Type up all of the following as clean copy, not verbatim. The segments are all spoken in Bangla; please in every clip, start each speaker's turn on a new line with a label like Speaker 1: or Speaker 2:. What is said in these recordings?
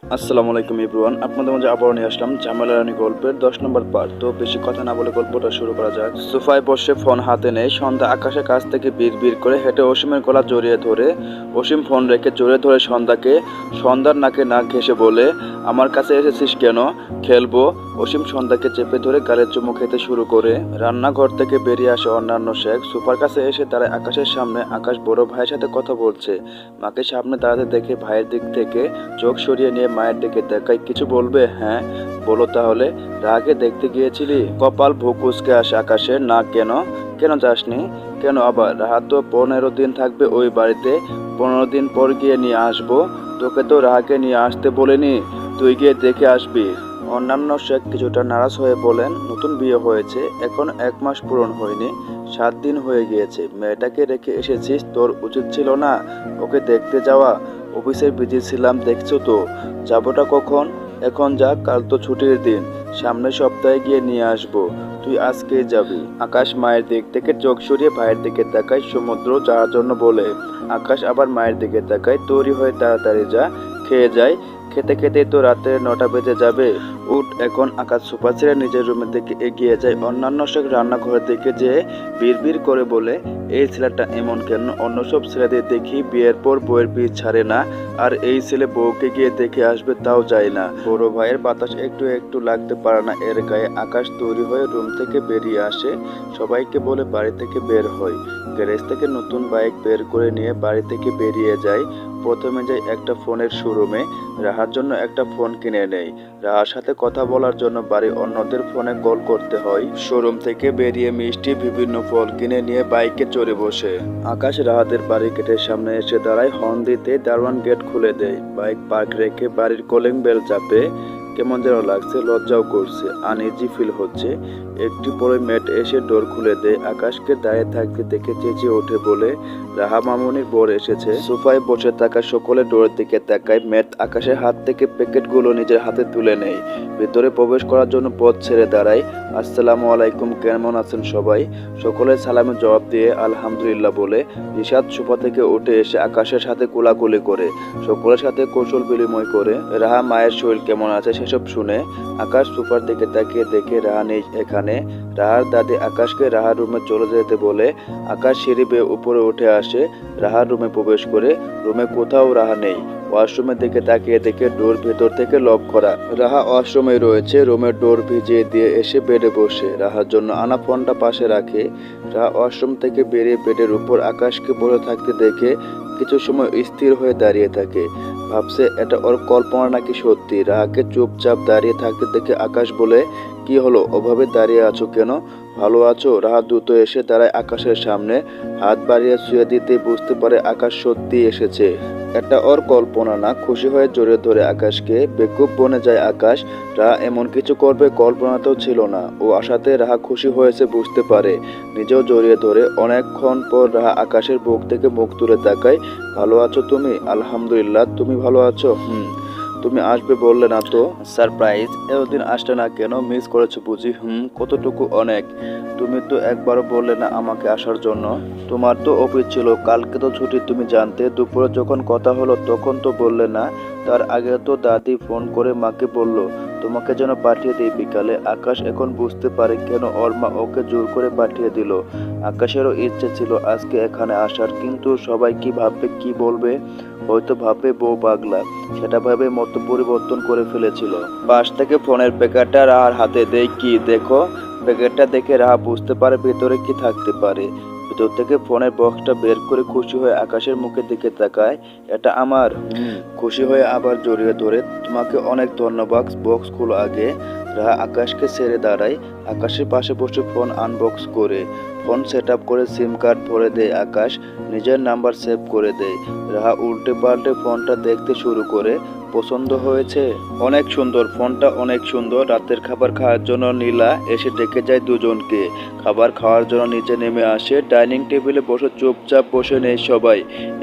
Speaker 1: আসসালামু আলাইকুম এভরিওয়ান, আপনাদের মাঝে আবারও নিয়ে আসলাম ঝামেলা রানী গল্পের 10 নম্বর পার্ট। তো বেশি কথা না বলে গল্পটা শুরু করা যাক। সোফায় বসে ফোন হাতে নেই সন্ধ্যা আকাশের কাছ থেকে বিড় করে হেঁটে অসীমের গলা জড়িয়ে ধরে অসীম ফোন রেখে জড়িয়ে ধরে সন্ধ্যার নাকে নাক ঘেঁষে বলে, আমার কাছে এসেছিস কেন, খেলবো। অসীম সন্ধ্যাকে চেপে ধরে গালের চুমু খেতে শুরু করে। রান্নাঘর থেকে বেরিয়ে আসে অন্যান্য শেখ। সোফার কাছে এসে দাঁড়ায় আকাশের সামনে। আকাশ বড় ভাইয়ের সাথে কথা বলছে। মাকে সামনে দাঁড়াতে দেখে ভাইয়ের দিক থেকে চোখ সরিয়ে নিয়ে মায়ের দিকে তাকায়। কিছু বলবে? হ্যাঁ বলো তাহলে। রাগে দেখতে গিয়েছিলি? কপাল ভুকুচকে আসে আকাশের। না কেন? কেন যাসনি? কেন আবার? রাহাত তো 15 দিন থাকবে ওই বাড়িতে। 15 দিন পর গিয়ে নিয়ে আসবো। তোকে তো রাহাকে নিয়ে আসতে বলিনি, তুই গিয়ে দেখে আসবি। অন্যান্য শেখ কিছুটা নারাজ হয়ে বলেন, নতুন বিয়ে হয়েছে, এখন 1 মাস পূরণ হয়নি, 7 দিন হয়ে গিয়েছে। মেয়েটাকে রেখে এসেছিস, তোর উচিত ছিল না ওকে দেখতে যাওয়া? অফিসে বিজি ছিলাম, দেখছো তো। যাবোটা কখন? এখন যা, কাল তো ছুটির দিন, সামনের সপ্তাহে গিয়ে নিয়ে আসবো। তুই আজকেই যাবি। আকাশ মায়ের দিক থেকে চোখ সরিয়ে ভাইয়ের দিকে তাকায়। সমুদ্র যাওয়ার জন্য বলে। আকাশ আবার মায়ের দিকে তাকায়। তৈরি হয়ে তাড়াতাড়ি যা, খেয়ে যায়। খেতে খেতেই তো রাতে 9টা বেজে যাবে। উঠ এখন। আকাশ সোফা ছেড়ে নিজের রুমের দিকে এগিয়ে যায়। অন্যান্য সব রান্নাঘরের দিকে যেয়ে বিড় করে বলে, এই ছেলেটা এমন কেন? অন্য সব ছেলেদের দেখি বিয়ের পর বউয়ের পিছ ছাড়ে না, আর এই ছেলে বউকে গিয়ে দেখে আসবে তাও যায় না। বড় ভাইয়ের বাতাস একটু একটু লাগতে পারে না এর গায়ে। আকাশ তৈরি হয়ে রুম থেকে বেরিয়ে আসে। সবাইকে বলে বাড়ি থেকে বের হয়। গ্যারেজ থেকে নতুন বাইক বের করে নিয়ে বাড়ি থেকে বেরিয়ে যায়। প্রথমে যায় একটা ফোনের শোরুমে। রাহার জন্য একটা ফোন কিনে নেয়। রাহার সাথে কথা বলার জন্য বাড়ির অন্যদের ফোনে কল করতে হয়। শোরুম থেকে বেরিয়ে মিষ্টি বিভিন্ন ফল কিনে নিয়ে বাইকে চড়ে বসে। আকাশ রাহাতের বাড়ি গেটের সামনে এসে দাঁড়ায়। হর্ন দিতে দারোয়ান গেট খুলে দেয়। বাইক পার্ক রেখে বাড়ির কলিং বেল চাপে। কেমন যেন লাগছে, লজ্জাও করছে, আনইজি ফিল হচ্ছে। একটু পরে মেট এসে ডোর খুলে দেয়। আকাশকে দাঁড়িয়ে থাকতে দেখে চেঁচিয়ে ওঠে বলে, রাহা মামুনির বর এসেছে। সোফায় বসে থাকা সকলে ডোরের দিকে তাকায়। মেট আকাশের হাত থেকে প্যাকেটগুলো নিজের হাতে তুলে নেয়। ভিতরে প্রবেশ করার জন্য পথ ছেড়ে দাঁড়ায়। আসসালামু আলাইকুম, কেমন আছেন সবাই? সকলের সালামের জবাব দিয়ে আলহামদুলিল্লাহ বলে রিশাদ সোফা থেকে উঠে এসে আকাশের সাথে কোলাকুলি করে, সকলের সাথে কৌশল বিনিময় করে। রাহা মায়ের শরীর কেমন আছে সেসব শুনে। আকাশ সোফার দিকে তাকিয়ে দেখে রাহা নেই এখানে। রাহার দাদি আকাশকে রাহার রুমে চলে যেতে বলে। আকাশ সিঁড়ি বেয়ে উপরে উঠে আসে। রাহার রুমে প্রবেশ করে। রুমে কোথাও রাহা নেই। ওয়াশরুমের দিকে তাকিয়ে দেখে ডোর ভেতর থেকে লক করা। রাহা ওয়াশরুমে রয়েছে। রুমের ডোর ভিজিয়ে দিয়ে এসে বেডে বসে রাহার জন্য আনা ফোনটা পাশে রাখে। রাহা ওয়াশরুম থেকে বেরিয়ে বেডের উপর আকাশকে বসে থাকতে দেখে কিছু সময় স্থির হয়ে দাঁড়িয়ে থাকে। ভাবছে এটা ওর কল্পনা নাকি সত্যি। রাহাকে চুপচাপ দাঁড়িয়ে থাকতে দেখে আকাশ বলে, কি হলো, ওভাবে দাঁড়িয়ে আছো কেন? ভালো আছো? রাহা দ্রুত এসে দাঁড়ায় আকাশের সামনে। হাত বাড়িয়ে ছুঁয়ে দিতে বুঝতে পারে আকাশ সত্যি এসেছে। এটা ওর কল্পনা না। খুশি হয়ে জড়িয়ে ধরে আকাশকে। বেকুব বনে যায় আকাশ। রাহা এমন কিছু করবে কল্পনাতেও ছিল না। ও আশাতে রাহা খুশি হয়েছে বুঝতে পারে। নিজেও জড়িয়ে ধরে। অনেকক্ষণ পর রাহা আকাশের বুক থেকে মুখ তুলে তাকায়। ভালো আছো তুমি? আলহামদুলিল্লাহ। তুমি ভালো আছো? তুমি আসবে বললে না তো। সারপ্রাইজ। এতদিন আসলে না কেন? মিস করেছো বুঝি? কতটুকু? অনেক। তুমি তো একবারও বললে না আমাকে আসার জন্য। তোমার তো অফিস ছিল, কালকে তো ছুটি, তুমি জানতে। দুপুরে যখন কথা হলো তখন তো বললে না। তার আগে তো দাদি ফোন করে মাকে বলল তোমাকে যেন পাঠিয়ে দিই বিকালে। আকাশ এখন বুঝতে পারে কেন ওর মা ওকে জোর করে পাঠিয়ে দিল। আকাশেরও ইচ্ছে ছিল আজকে এখানে আসার, কিন্তু সবাই কি ভাববে, কি বলবে। হয়তো ভাববে বউ পাগলা, সেটা ভাবে মত পরিবর্তন করে ফেলেছিল। পাশ থেকে ফোনের প্যাকেটটা রাহার হাতে দেয়। কি দেখো? প্যাকেটটা দেখে রাহা বুঝতে পারে ভেতরে কি থাকতে পারে। ভিতর থেকে ফোনের বক্সটা বের করে খুশি হয়ে আকাশের মুখের দিকে তাকায়। এটা আমার? খুশি হয়ে আবার জড়িয়ে ধরে। তোমাকে অনেক ধন্যবাদ। বক্স খুলো আগে। রাহা আকাশকে ছেড়ে দাঁড়ায়। আকাশের পাশে বসে ফোন আনবক্স করে। ফোন সেট আপ করে সিম কার্ড ভরে দেয় আকাশ। নিজের নাম্বার সেভ করে দেয়। রাহা উল্টে পাল্টে ফোনটা দেখতে শুরু করে। পছন্দ হয়েছে? অনেক সুন্দর, ফোনটা অনেক সুন্দর। রাতের খাবার খাওয়ার জন্য নীলা এসে ডেকে যায় দুজনকে। খাবার খাওয়ার জন্য নিচে নেমে আসে। ডাইনিং টেবিলে বসে চুপচাপ বসে নেই সবাই।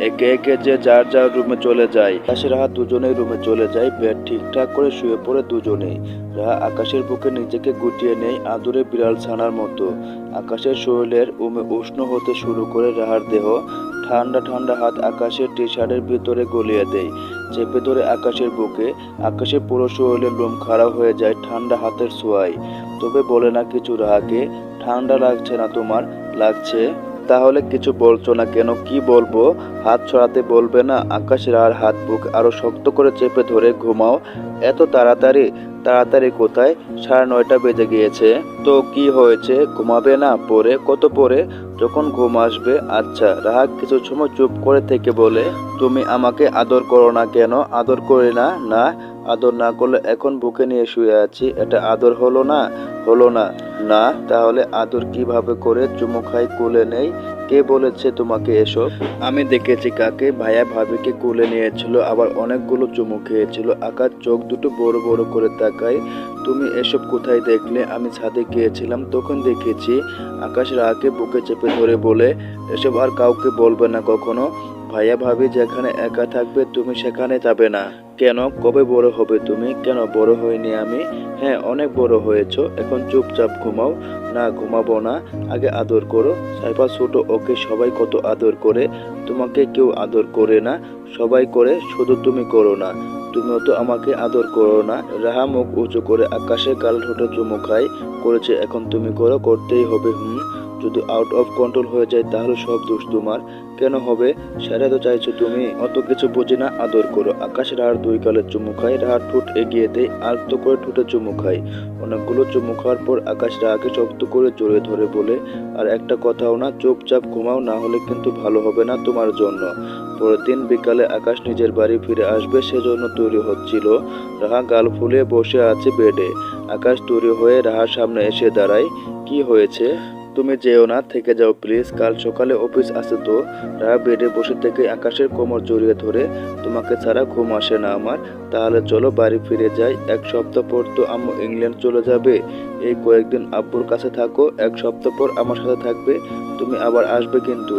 Speaker 1: একে একে যে যার যার রুমে চলে যায়। আকাশ রাহা দুজনেই রুমে চলে যায়। বেড ঠিকঠাক করে শুয়ে পড়ে দুজনেই। রাহা আকাশের বুকে নিজেকে গুটিয়ে নেয় আদুরে বিড়াল ছানার মতো। আকাশের শরীরের উষ্ণ হতে শুরু করে। রাহার দেহ ঠান্ডা ঠান্ডা হাত আকাশের টি শার্টের ভিতরে গলিয়ে দেয়, চেপে ধরে আকাশের বুকে। আকাশের পুরো শরীরের লোম খাড়া হয়ে যায় ঠান্ডা হাতের ছোঁয়ায়। তবে বলে না কিছু রাগে। ঠান্ডা লাগছে না তোমার? লাগছে। তাহলে কিছু বলছো না কেন? কি বলবো? হাত ছড়াতে বলবে না? আকাশ রাহার হাত বুক আরো শক্ত করে চেপে ধরে। ঘুমাও। এত তাড়াতাড়ি? তাড়াতাড়ি কোথায়? 9:30 বেজে গিয়েছে। তো কি হয়েছে? ঘুমাবে না? পরে? কত পরে? যখন ঘুম আসবে। আচ্ছা। রাহা কিছু সময় চুপ করে থেকে বলে, তুমি আমাকে আদর করো না কেন? আদর করি না? না। আদর না করলে এখন বুকে নিয়ে শুয়ে আছি, এটা আদর হলো না? হলো না। না। তাহলে আদর কিভাবে করে? চুমু খাই, কোলে নেই? কে বলেছে তোমাকে এসব? আমি দেখেছি কাকে। ভাইয়া ভাবিকে কোলে নিয়েছিল, আবার অনেকগুলো চুমু খেয়েছিল। আকাশ চোখ দুটো বড় বড় করে তাকায়। তুমি এসব কোথায় দেখলে? আমি ছাদে গিয়েছিলাম, তখন দেখেছি। আকাশ রাহাকে বুকে চেপে ধরে বলে, এসব আর কাউকে বলবে না কখনো। ভাইয়া ভাবি যেখানে একা থাকবে তুমি সেখানে যাবে না। কেন? কবে বড় হবে তুমি? কেন বড় হইনি আমি? হ্যাঁ, অনেক বড় হয়েছো। এখন চুপচাপ ঘুমাও। না, ঘুমাবো না। আগে আদর করো। সাইফা ছোট, ওকে সবাই কত আদর করে। তোমাকে কেউ আদর করে না? সবাই করে, শুধু তুমি করো না। তুমিও তো আমাকে আদর করো না। রাহা মুখ উঁচু করে আকাশে গাল ঠোঁটে চুমু খায়। করেছে, এখন তুমি করো। করতেই হবে। যদি আউট অফ কন্ট্রোল হয়ে যায় তাহলে সব দোষ তোমার। কেন হবে? সেটা তো চাইছো তুমি। অত কিছু বুঝি না, আদর করো। আকাশ রাহার দুই গালে চুমু খায়। রাহার ঠোঁট এগিয়ে দেয়, আলতো করে ঠোঁটে চুমু খায়। অনেকগুলো চুমু খাওয়ার পর আকাশ রাহাকে শক্ত করে জড়িয়ে ধরে বলে, আর একটা কথাও না, চুপচাপ ঘুমাও, না হলে কিন্তু ভালো হবে না তোমার জন্য। পরের দিন বিকালে আকাশ নিজের বাড়ি ফিরে আসবে সেজন্য তৈরি হচ্ছিল। রাহা গাল ফুলিয়ে বসে আছে বেডে। আকাশ তৈরি হয়ে রাহার সামনে এসে দাঁড়ায়। কি হয়েছে? তুমি যেও না, থেকে যাও প্লিজ, কাল সকালে অফিস আছে তো। রাহা বেডে বসে থেকে আকাশের কোমর জড়িয়ে ধরে, তোমাকে ছাড়া ঘুম আসে না আমার। তাহলে চলো বাড়ি ফিরে যাই। 1 সপ্তাহ পর তো আম্মু ইংল্যান্ড চলে যাবে। এই কয়েকদিন আব্বুর কাছে থাকো, 1 সপ্তাহ পর আমার সাথে থাকবে। তুমি আবার আসবে কিন্তু।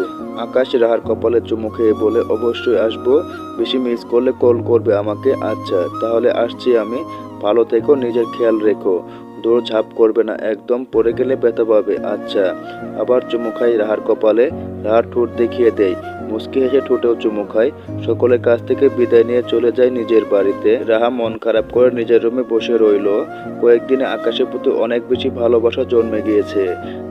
Speaker 1: আকাশ রাহার কপালে চুমু খেয়ে বলে, অবশ্যই আসবো। বেশি মিস করলে কল করবে আমাকে। আচ্ছা, তাহলে আসছি আমি। ভালো থেকো, নিজের খেয়াল রেখো। দৌড় ঝাঁপ করবে না একদম, পড়ে গেলে ব্যথা পাবে। আচ্ছা। আবার চুমু খাই রাহার কপালে। রাহার ঠোঁট দেখিয়ে দেয়। মুচকি হেসে ঠোঁটেও চুমু খায়। সকলের কাছ থেকে বিদায় নিয়ে চলে যায় নিজের বাড়িতে। রাহা মন খারাপ করে নিজের রুমে বসে রইল। কয়েকদিনে আকাশের প্রতি অনেক বেশি ভালোবাসা জন্মে গিয়েছে।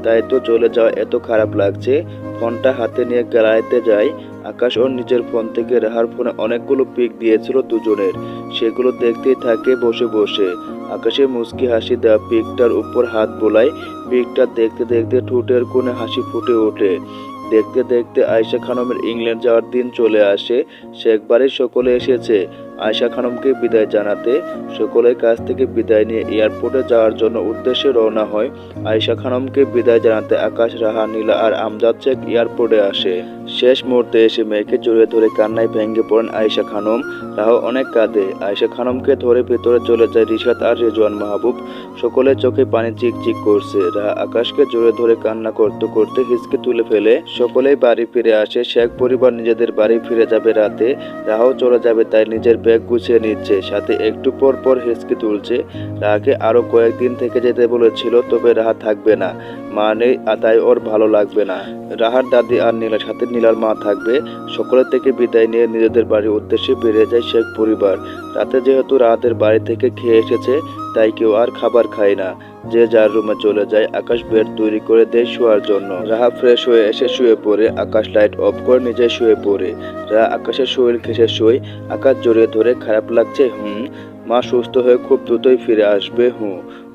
Speaker 1: তাই তো চলে যাওয়া এত খারাপ লাগছে। ফোনটা হাতে নিয়ে গ্যালারিতে যায়। আকাশ ওর নিজের ফোন থেকে রাহার ফোনে অনেকগুলো পিক দিয়েছিল দুজনের। সেগুলো দেখতেই থাকে বসে বসে। আকাশে মুচকি হাসি দেওয়া পিকটার উপর হাত বোলায়। পিকটা দেখতে দেখতে ঠোঁটের কোণে হাসি ফুটে ওঠে। দেখতে দেখতে আয়েশা খানমের ইংল্যান্ড যাওয়ার দিন চলে আসে। শেখবাড়ির সকলে এসেছে আয়েশা খানমকে বিদায় জানাতে। সকলের কাছ থেকে বিদায় নিয়ে এয়ারপোর্টে যাওয়ার জন্য উদ্দেশ্যে রওনা হয়। আয়েশা খানমকে বিদায় জানাতে আকাশ, রাহা, নীলা আর আমজাদ শেখ এয়ারপোর্টে আসে। শেষ মুহূর্তে এসে মেয়েকে জড়িয়ে ধরে কান্নায় ভেঙে পড়েন আয়েশা খানম। রাহা অনেক কাঁদে। আয়েশা খানমকে ধরে ভেতরে চলে যায় রিশাদ আর রেজওয়ান মাহবুব। সকলের চোখে পানি চিকচিক করছে। রাহা আকাশকে জড়িয়ে ধরে কান্না করতে করতে হিচকে তুলে ফেলে। সকলেই বাড়ি ফিরে আসে। শেখ পরিবার নিজেদের বাড়ি ফিরে যাবে রাতে। রাহাও চলে যাবে, তাই নিজের ব্যাগ গুছিয়ে নিচ্ছে, সাথে একটু পর পর হিচকি তুলছে। রাহাকে আরো কয়েকদিন থেকে যেতে বলেছিল, তবে রাহা থাকবে না। মা নেই, তাই ওর ভালো লাগবে না। রাহার দাদি আর নীলার সাথে নীলার মা থাকবে। সকলের থেকে বিদায় নিয়ে নিজেদের বাড়ির উদ্দেশ্যে বেরিয়ে যায় শেখ পরিবার। রাতে যেহেতু রাহাতের বাড়ি থেকে খেয়ে এসেছে, তাই কেউ আর খাবার খায় না। যে যার রুমে চলে যায়। আকাশ বেড তৈরি করে দেয় শোয়ার জন্য। রাহা ফ্রেশ হয়ে এসে শুয়ে পড়ে। আকাশ লাইট অফ করে নিজে শুয়ে পড়ে। রাহা আকাশের শরীর ঘেঁষে শোয়। আকাশ জড়িয়ে ধরে, খারাপ লাগছে? মা সুস্থ হয়ে খুব দ্রুতই ফিরে আসবে।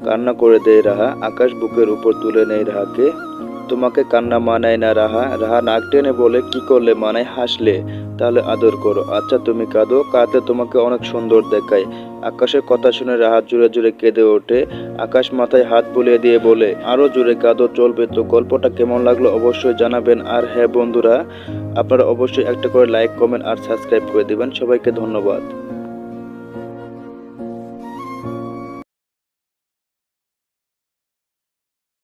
Speaker 1: কান্না করে দেয় রাহা। আকাশ বুকের উপর তুলে নেয় রাহাকে। তোমাকে কান্না মানায় না রাহা। রাহা নাক টেনে বলে, কি করলে মানায়? হাসলে। তাহলে আদর করো। আচ্ছা, তুমি কাঁদো, কাঁদতে তোমাকে অনেক সুন্দর দেখায়। আকাশের কথা শুনে রাহা জোরে জোরে কেঁদে ওঠে। আকাশ মাথায় হাত বুলিয়ে দিয়ে বলে, আরো জোরে কাঁদো, চলবে তো। গল্পটা কেমন লাগলো অবশ্যই জানাবেন। আর হ্যাঁ বন্ধুরা, আপনারা অবশ্যই একটা করে লাইক, কমেন্ট আর সাবস্ক্রাইব করে দিবেন। সবাইকে ধন্যবাদ।